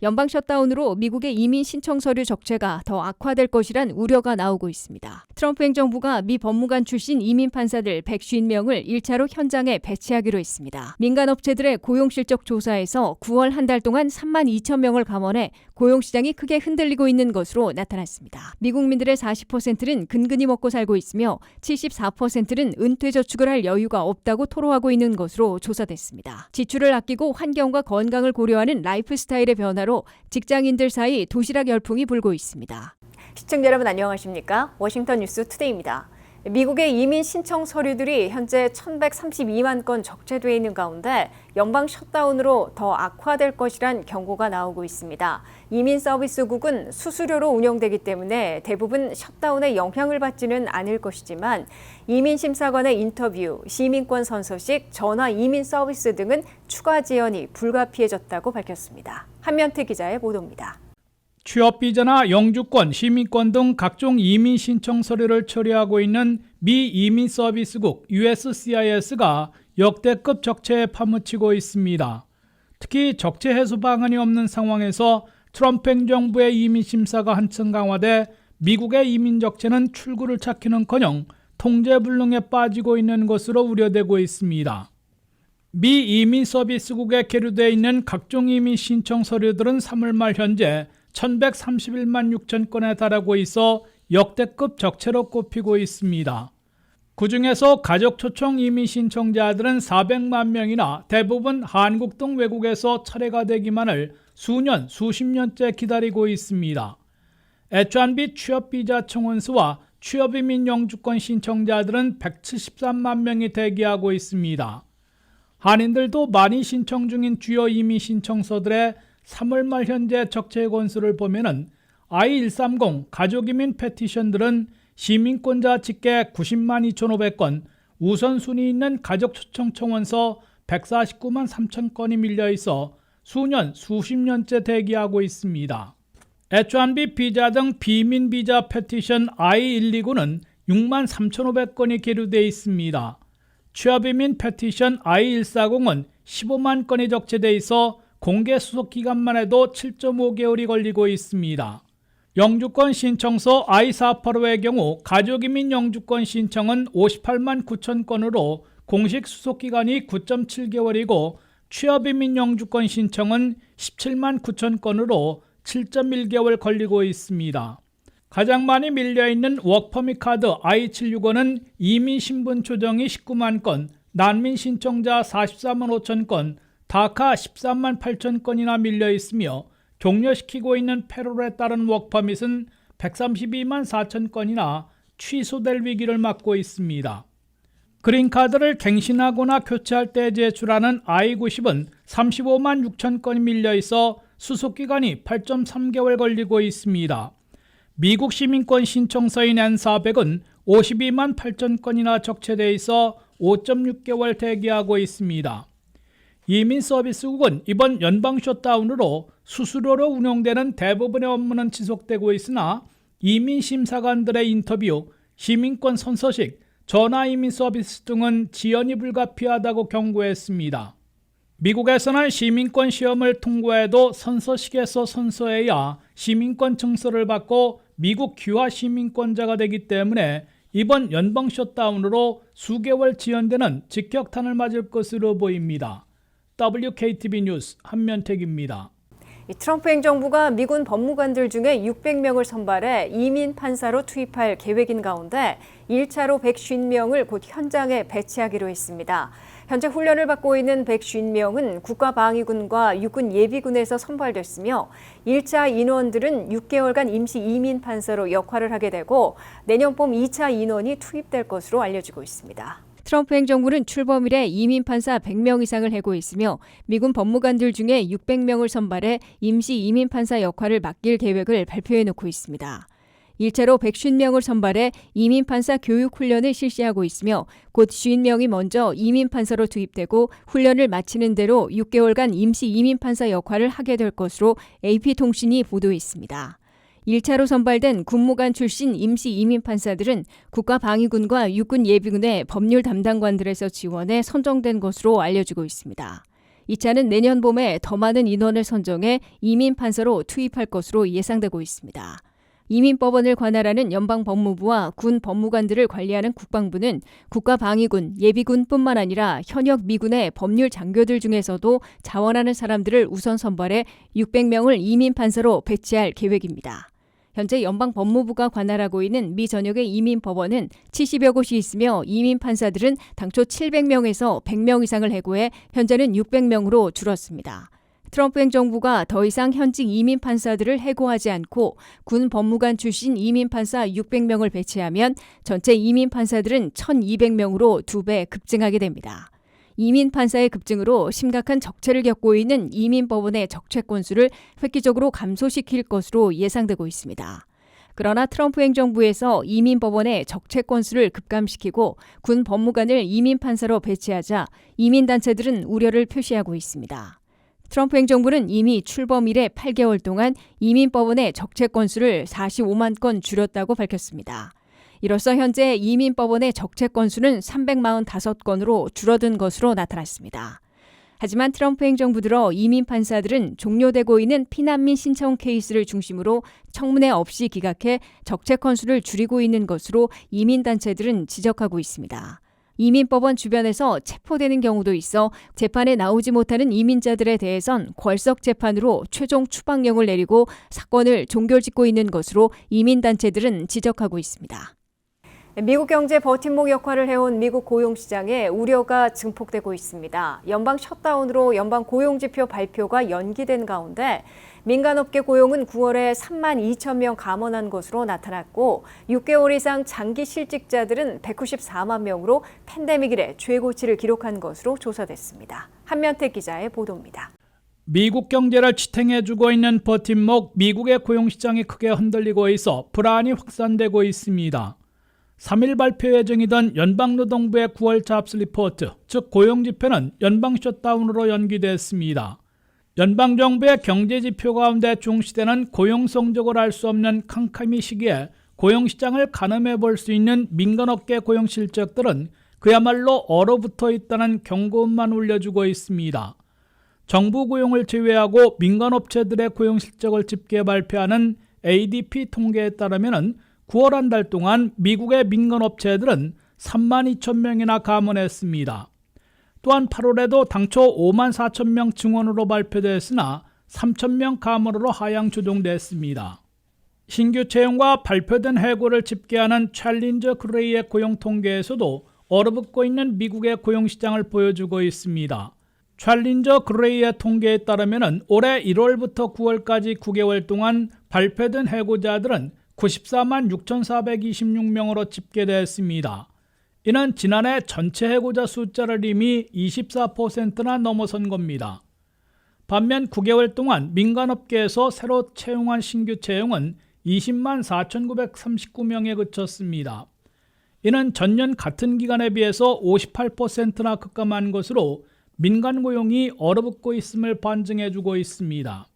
연방 셧다운으로 미국의 이민 신청 서류 적체가 더 악화될 것이란 우려가 나오고 있습니다. 트럼프 행정부가 미 법무관 출신 이민 판사들 150명을 1차로 현장에 배치하기로 했습니다. 민간 업체들의 고용 실적 조사에서 9월 한 달 동안 3만 2천 명을 감원해 고용 시장이 크게 흔들리고 있는 것으로 나타났습니다. 미국민들의 40%는 근근히 먹고 살고 있으며 74%는 은퇴 저축을 할 여유가 없다고 토로하고 있는 것으로 조사됐습니다. 지출을 아끼고 환경과 건강을 고려하는 라이프 스타일의 변화로 직장인들 사이 도시락 열풍이 불고 있습니다. 시청자 여러분 안녕하십니까? 워싱턴 뉴스 투데이입니다. 미국의 이민 신청 서류들이 현재 1,132만 건 적재되어 있는 가운데 연방 셧다운으로 더 악화될 것이란 경고가 나오고 있습니다. 이민 서비스국은 수수료로 운영되기 때문에 대부분 셧다운에 영향을 받지는 않을 것이지만 이민심사관의 인터뷰, 시민권 선서식, 전화 이민 서비스 등은 추가 지연이 불가피해졌다고 밝혔습니다. 한면태 기자의 보도입니다. 취업비자나 영주권, 시민권 등 각종 이민 신청 서류를 처리하고 있는 미 이민서비스국 USCIS가 역대급 적체에 파묻히고 있습니다. 특히 적체 해소 방안이 없는 상황에서 트럼프 행정부의 이민 심사가 한층 강화돼 미국의 이민 적체는 출구를 찾기는커녕 통제불능에 빠지고 있는 것으로 우려되고 있습니다. 미 이민서비스국에 계류되어 있는 각종 이민 신청 서류들은 3월 말 현재 1,131만 6천 건에 달하고 있어 역대급 적체로 꼽히고 있습니다. 그중에서 가족 초청 이민 신청자들은 400만 명이나 대부분 한국 등 외국에서 차례가 되기만을 수년, 수십 년째 기다리고 있습니다. H-1B 취업비자 청원수와 취업이민 영주권 신청자들은 173만 명이 대기하고 있습니다. 한인들도 많이 신청 중인 주요 이민 신청서들의 3월 말 현재 적체 건수를 보면은 I-130 가족이민 페티션들은 시민권자 집계 90만 2,500건, 우선순위 있는 가족 초청 청원서 149만 3천 건이 밀려 있어 수년, 수십 년째 대기하고 있습니다. H-1B 비자 등 비민 비자 페티션 I-129는 6만 3,500건이 계류되어 있습니다. 취업이민 페티션 I-140은 15만 건이 적체되어 있어 공개 수속 기간만 해도 7.5개월이 걸리고 있습니다. 영주권 신청서 I-485의 경우 가족이민 영주권 신청은 58만 9천 건으로 공식 수속 기간이 9.7개월이고 취업이민 영주권 신청은 17만 9천 건으로 7.1개월 걸리고 있습니다. 가장 많이 밀려있는 워크퍼밋 카드 I-765는 이민 신분 조정이 19만 건, 난민 신청자 44만 5천 건, 다카 13만 8천 건이나 밀려 있으며 종료시키고 있는 패롤에 따른 워크퍼밋은 132만 4천 건이나 취소될 위기를 맞고 있습니다. 그린카드를 갱신하거나 교체할 때 제출하는 I-90은 35만 6천 건이 밀려 있어 수속기간이 8.3개월 걸리고 있습니다. 미국 시민권 신청서인 N400은 52만 8천 건이나 적체되어 있어 5.6개월 대기하고 있습니다. 이민서비스국은 이번 연방 셧다운으로 수수료로 운영되는 대부분의 업무는 지속되고 있으나 이민심사관들의 인터뷰, 시민권 선서식, 전화이민 서비스 등은 지연이 불가피하다고 경고했습니다. 미국에서는 시민권 시험을 통과해도 선서식에서 선서해야 시민권 증서를 받고 미국 귀화 시민권자가 되기 때문에 이번 연방 셧다운으로 수개월 지연되는 직격탄을 맞을 것으로 보입니다. WKTV 뉴스 한면택입니다. 트럼프 행정부가 미군 법무관들 중에 600명을 선발해 이민 판사로 투입할 계획인 가운데 1차로 150명을 곧 현장에 배치하기로 했습니다. 현재 훈련을 받고 있는 150명은 국가방위군과 육군 예비군에서 선발됐으며 1차 인원들은 6개월간 임시 이민 판사로 역할을 하게 되고 내년 봄 2차 인원이 투입될 것으로 알려지고 있습니다. 트럼프 행정부는 출범 이래 이민 판사 100명 이상을 해고 있으며 미군 법무관들 중에 600명을 선발해 임시 이민 판사 역할을 맡길 계획을 발표해 놓고 있습니다. 일차로 150명을 선발해 이민판사 교육 훈련을 실시하고 있으며 곧 50명이 먼저 이민판사로 투입되고 훈련을 마치는 대로 6개월간 임시 이민판사 역할을 하게 될 것으로 AP통신이 보도했습니다. 1차로 선발된 군무관 출신 임시 이민판사들은 국가방위군과 육군예비군의 법률 담당관들에서 지원해 선정된 것으로 알려지고 있습니다. 2차는 내년 봄에 더 많은 인원을 선정해 이민판사로 투입할 것으로 예상되고 있습니다. 이민법원을 관할하는 연방법무부와 군 법무관들을 관리하는 국방부는 국가방위군, 예비군뿐만 아니라 현역 미군의 법률 장교들 중에서도 자원하는 사람들을 우선 선발해 600명을 이민판사로 배치할 계획입니다. 현재 연방법무부가 관할하고 있는 미 전역의 이민법원은 70여 곳이 있으며 이민판사들은 당초 700명에서 100명 이상을 해고해 현재는 600명으로 줄었습니다. 트럼프 행정부가 더 이상 현직 이민판사들을 해고하지 않고 군 법무관 출신 이민판사 600명을 배치하면 전체 이민판사들은 1,200명으로 2배 급증하게 됩니다. 이민판사의 급증으로 심각한 적체를 겪고 있는 이민법원의 적체 건수를 획기적으로 감소시킬 것으로 예상되고 있습니다. 그러나 트럼프 행정부에서 이민법원의 적체 건수를 급감시키고 군 법무관을 이민판사로 배치하자 이민단체들은 우려를 표시하고 있습니다. 트럼프 행정부는 이미 출범 이래 8개월 동안 이민법원의 적체 건수를 45만 건 줄였다고 밝혔습니다. 이로써 현재 이민법원의 적체 건수는 345건으로 줄어든 것으로 나타났습니다. 하지만 트럼프 행정부 들어 이민판사들은 종료되고 있는 피난민 신청 케이스를 중심으로 청문회 없이 기각해 적체 건수를 줄이고 있는 것으로 이민단체들은 지적하고 있습니다. 이민법원 주변에서 체포되는 경우도 있어 재판에 나오지 못하는 이민자들에 대해선 궐석 재판으로 최종 추방령을 내리고 사건을 종결짓고 있는 것으로 이민단체들은 지적하고 있습니다. 미국 경제 버팀목 역할을 해온 미국 고용시장에 우려가 증폭되고 있습니다. 연방 셧다운으로 연방 고용지표 발표가 연기된 가운데 민간업계 고용은 9월에 3만 2천 명 감원한 것으로 나타났고 6개월 이상 장기 실직자들은 194만 명으로 팬데믹 이래 최고치를 기록한 것으로 조사됐습니다. 한면택 기자의 보도입니다. 미국 경제를 지탱해주고 있는 버팀목 미국의 고용시장이 크게 흔들리고 있어 불안이 확산되고 있습니다. 3일 발표 예정이던 연방노동부의 9월 잡스 리포트, 즉 고용지표는 연방 셧다운으로 연기됐습니다. 연방정부의 경제지표 가운데 중시되는 고용 성적을 알 수 없는 캄캄이 시기에 고용시장을 가늠해 볼 수 있는 민간업계 고용 실적들은 그야말로 얼어붙어 있다는 경고음만 울려주고 있습니다. 정부 고용을 제외하고 민간업체들의 고용 실적을 집계 발표하는 ADP 통계에 따르면 9월 한 달 동안 미국의 민간업체들은 3만 2천 명이나 감원했습니다. 또한 8월에도 당초 5만 4천 명 증원으로 발표됐으나 3천 명 감원으로 하향 조정됐습니다. 신규 채용과 발표된 해고를 집계하는 챌린저 그레이의 고용 통계에서도 얼어붙고 있는 미국의 고용시장을 보여주고 있습니다. 챌린저 그레이의 통계에 따르면 올해 1월부터 9월까지 9개월 동안 발표된 해고자들은 94만 6,426명으로 집계됐습니다. 이는 지난해 전체 해고자 숫자를 이미 24%나 넘어선 겁니다. 반면 9개월 동안 민간업계에서 새로 채용한 신규 채용은 20만 4,939명에 그쳤습니다. 이는 전년 같은 기간에 비해서 58%나 급감한 것으로 민간 고용이 얼어붙고 있음을 반증해주고 있습니다.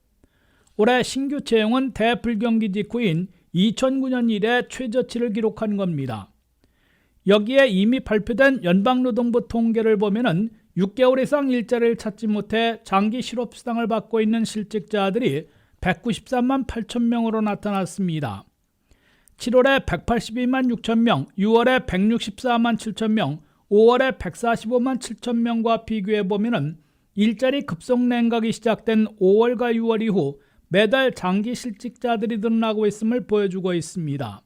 올해 신규 채용은 대불경기 직후인 2009년 이래 최저치를 기록한 겁니다. 여기에 이미 발표된 연방노동부 통계를 보면 6개월 이상 일자리를 찾지 못해 장기 실업수당을 받고 있는 실직자들이 193만 8천 명으로 나타났습니다. 7월에 182만 6천 명, 6월에 164만 7천 명, 5월에 145만 7천 명과 비교해보면 일자리 급속 냉각이 시작된 5월과 6월 이후 매달 장기 실직자들이 늘어나고 있음을 보여주고 있습니다.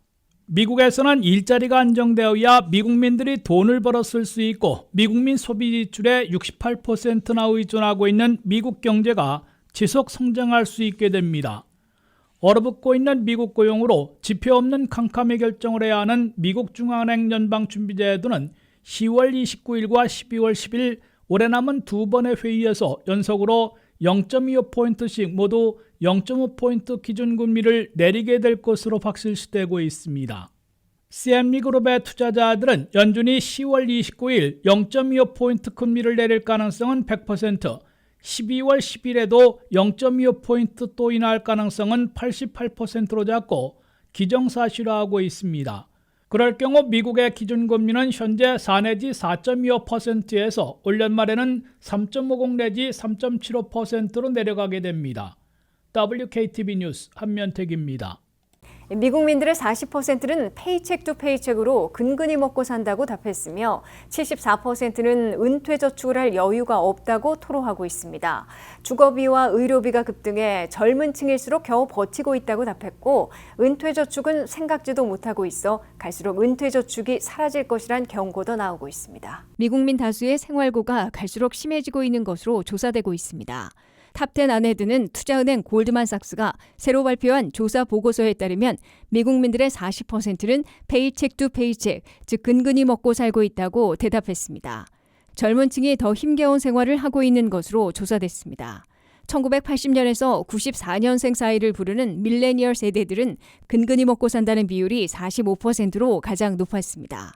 미국에서는 일자리가 안정되어야 미국민들이 돈을 벌어 쓸 수 있고 미국민 소비 지출의 68%나 의존하고 있는 미국 경제가 지속 성장할 수 있게 됩니다. 얼어붙고 있는 미국 고용으로 지표 없는 캄캄히 결정을 해야 하는 미국 중앙은행 연방준비제도는 10월 29일과 12월 10일 올해 남은 두 번의 회의에서 연속으로 0.25포인트씩 모두 0.5포인트 기준금리를 내리게 될 것으로 확실시되고 있습니다. CMB그룹의 투자자들은 연준이 10월 29일 0.25포인트 금리를 내릴 가능성은 100%, 12월 10일에도 0.25포인트 또 인하할 가능성은 88%로 잡고 기정사실화하고 있습니다. 그럴 경우 미국의 기준금리는 현재 4 내지 4.25%에서 올 연말에는 3.50 내지 3.75%로 내려가게 됩니다. WKTV 뉴스 한면택입니다. 미국민들의 40%는 페이책 투 페이책으로 근근히 먹고 산다고 답했으며 74%는 은퇴저축을 할 여유가 없다고 토로하고 있습니다. 주거비와 의료비가 급등해 젊은 층일수록 겨우 버티고 있다고 답했고 은퇴저축은 생각지도 못하고 있어 갈수록 은퇴저축이 사라질 것이란 경고도 나오고 있습니다. 미국민 다수의 생활고가 갈수록 심해지고 있는 것으로 조사되고 있습니다. 탑10 안에 드는 투자은행 골드만삭스가 새로 발표한 조사 보고서에 따르면 미국민들의 40%는 페이책 투 페이책, 즉 근근히 먹고 살고 있다고 대답했습니다. 젊은 층이 더 힘겨운 생활을 하고 있는 것으로 조사됐습니다. 1980년에서 94년생 사이를 부르는 밀레니얼 세대들은 근근히 먹고 산다는 비율이 45%로 가장 높았습니다.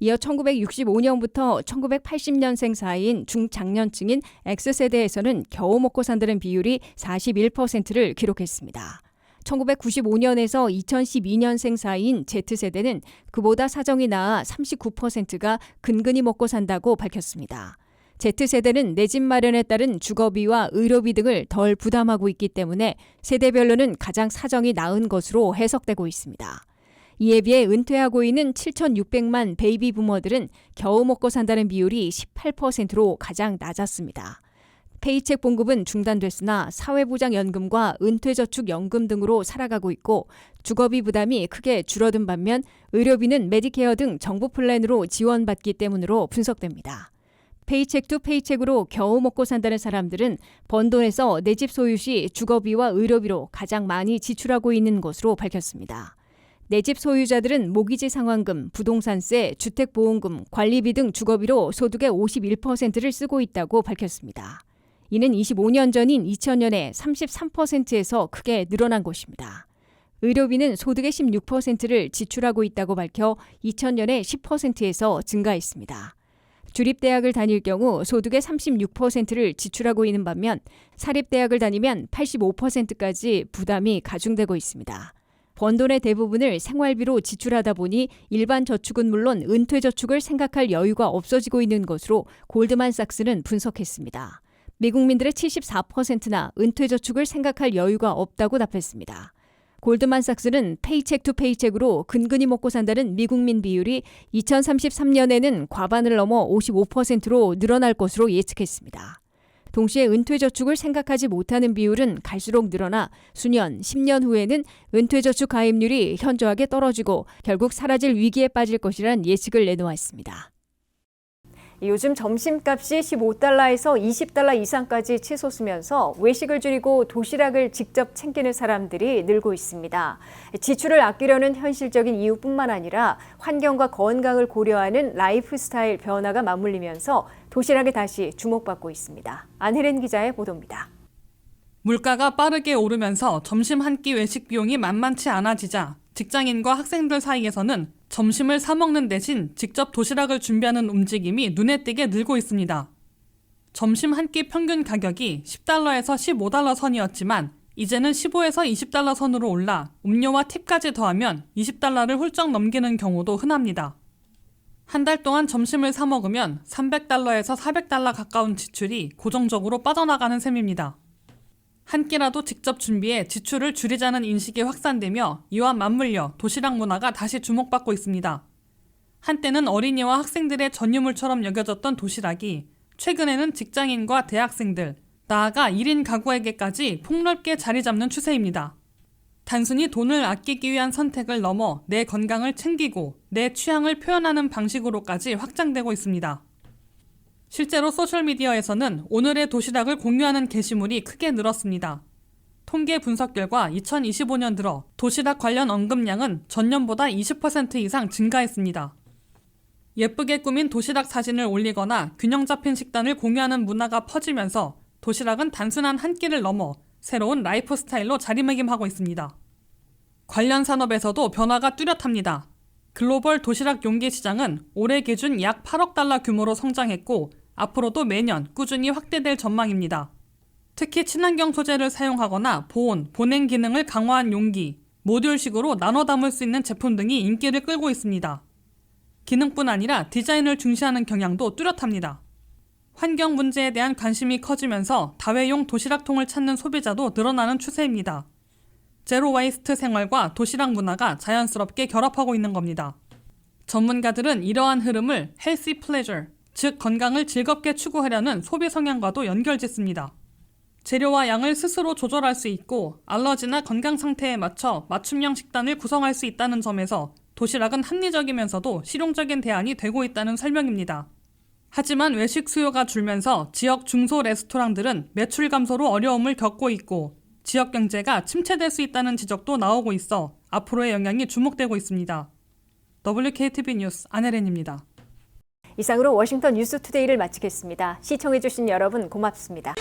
이어 1965년부터 1980년생 사이인 중장년층인 X세대에서는 겨우 먹고 산다는 비율이 41%를 기록했습니다. 1995년에서 2012년생 사이인 Z세대는 그보다 사정이 나아 39%가 근근히 먹고 산다고 밝혔습니다. Z세대는 내 집 마련에 따른 주거비와 의료비 등을 덜 부담하고 있기 때문에 세대별로는 가장 사정이 나은 것으로 해석되고 있습니다. 이에 비해 은퇴하고 있는 7,600만 베이비 부머들은 겨우 먹고 산다는 비율이 18%로 가장 낮았습니다. 페이책 봉급은 중단됐으나 사회보장연금과 은퇴저축연금 등으로 살아가고 있고 주거비 부담이 크게 줄어든 반면 의료비는 메디케어 등 정부 플랜으로 지원받기 때문으로 분석됩니다. 페이책 투 페이책으로 겨우 먹고 산다는 사람들은 번 돈에서 내 집 소유 시 주거비와 의료비로 가장 많이 지출하고 있는 것으로 밝혔습니다. 내 집 소유자들은 모기지 상환금, 부동산세, 주택보험금, 관리비 등 주거비로 소득의 51%를 쓰고 있다고 밝혔습니다. 이는 25년 전인 2000년에 33%에서 크게 늘어난 것입니다. 의료비는 소득의 16%를 지출하고 있다고 밝혀 2000년에 10%에서 증가했습니다. 주립대학을 다닐 경우 소득의 36%를 지출하고 있는 반면 사립대학을 다니면 85%까지 부담이 가중되고 있습니다. 번 돈의 대부분을 생활비로 지출하다 보니 일반 저축은 물론 은퇴저축을 생각할 여유가 없어지고 있는 것으로 골드만삭스는 분석했습니다. 미국민들의 74%나 은퇴저축을 생각할 여유가 없다고 답했습니다. 골드만삭스는 페이책 투 페이책으로 근근히 먹고 산다는 미국민 비율이 2033년에는 과반을 넘어 55%로 늘어날 것으로 예측했습니다. 동시에 은퇴저축을 생각하지 못하는 비율은 갈수록 늘어나 수년, 10년 후에는 은퇴저축 가입률이 현저하게 떨어지고 결국 사라질 위기에 빠질 것이란 예측을 내놓았습니다. 요즘 점심값이 15달러에서 20달러 이상까지 치솟으면서 외식을 줄이고 도시락을 직접 챙기는 사람들이 늘고 있습니다. 지출을 아끼려는 현실적인 이유뿐만 아니라 환경과 건강을 고려하는 라이프 스타일 변화가 맞물리면서 도시락이 다시 주목받고 있습니다. 안혜린 기자의 보도입니다. 물가가 빠르게 오르면서 점심 한 끼 외식 비용이 만만치 않아지자 직장인과 학생들 사이에서는 점심을 사 먹는 대신 직접 도시락을 준비하는 움직임이 눈에 띄게 늘고 있습니다. 점심 한 끼 평균 가격이 10달러에서 15달러 선이었지만 이제는 15에서 20달러 선으로 올라 음료와 팁까지 더하면 20달러를 훌쩍 넘기는 경우도 흔합니다. 한 달 동안 점심을 사 먹으면 300달러에서 400달러 가까운 지출이 고정적으로 빠져나가는 셈입니다. 한 끼라도 직접 준비해 지출을 줄이자는 인식이 확산되며 이와 맞물려 도시락 문화가 다시 주목받고 있습니다. 한때는 어린이와 학생들의 전유물처럼 여겨졌던 도시락이 최근에는 직장인과 대학생들, 나아가 1인 가구에게까지 폭넓게 자리 잡는 추세입니다. 단순히 돈을 아끼기 위한 선택을 넘어 내 건강을 챙기고 내 취향을 표현하는 방식으로까지 확장되고 있습니다. 실제로 소셜미디어에서는 오늘의 도시락을 공유하는 게시물이 크게 늘었습니다. 통계 분석 결과 2025년 들어 도시락 관련 언급량은 전년보다 20% 이상 증가했습니다. 예쁘게 꾸민 도시락 사진을 올리거나 균형 잡힌 식단을 공유하는 문화가 퍼지면서 도시락은 단순한 한 끼를 넘어 새로운 라이프 스타일로 자리매김하고 있습니다. 관련 산업에서도 변화가 뚜렷합니다. 글로벌 도시락 용기 시장은 올해 기준 약 8억 달러 규모로 성장했고 앞으로도 매년 꾸준히 확대될 전망입니다. 특히 친환경 소재를 사용하거나 보온, 보냉 기능을 강화한 용기, 모듈식으로 나눠 담을 수 있는 제품 등이 인기를 끌고 있습니다. 기능뿐 아니라 디자인을 중시하는 경향도 뚜렷합니다. 환경 문제에 대한 관심이 커지면서 다회용 도시락통을 찾는 소비자도 늘어나는 추세입니다. 제로 웨이스트 생활과 도시락 문화가 자연스럽게 결합하고 있는 겁니다. 전문가들은 이러한 흐름을 헬시 플레저, 즉 건강을 즐겁게 추구하려는 소비 성향과도 연결짓습니다. 재료와 양을 스스로 조절할 수 있고 알러지나 건강 상태에 맞춰 맞춤형 식단을 구성할 수 있다는 점에서 도시락은 합리적이면서도 실용적인 대안이 되고 있다는 설명입니다. 하지만 외식 수요가 줄면서 지역 중소 레스토랑들은 매출 감소로 어려움을 겪고 있고 지역 경제가 침체될 수 있다는 지적도 나오고 있어 앞으로의 영향이 주목되고 있습니다. WKTV 뉴스 안혜린입니다. 이상으로 워싱턴 뉴스투데이를 마치겠습니다. 시청해주신 여러분 고맙습니다.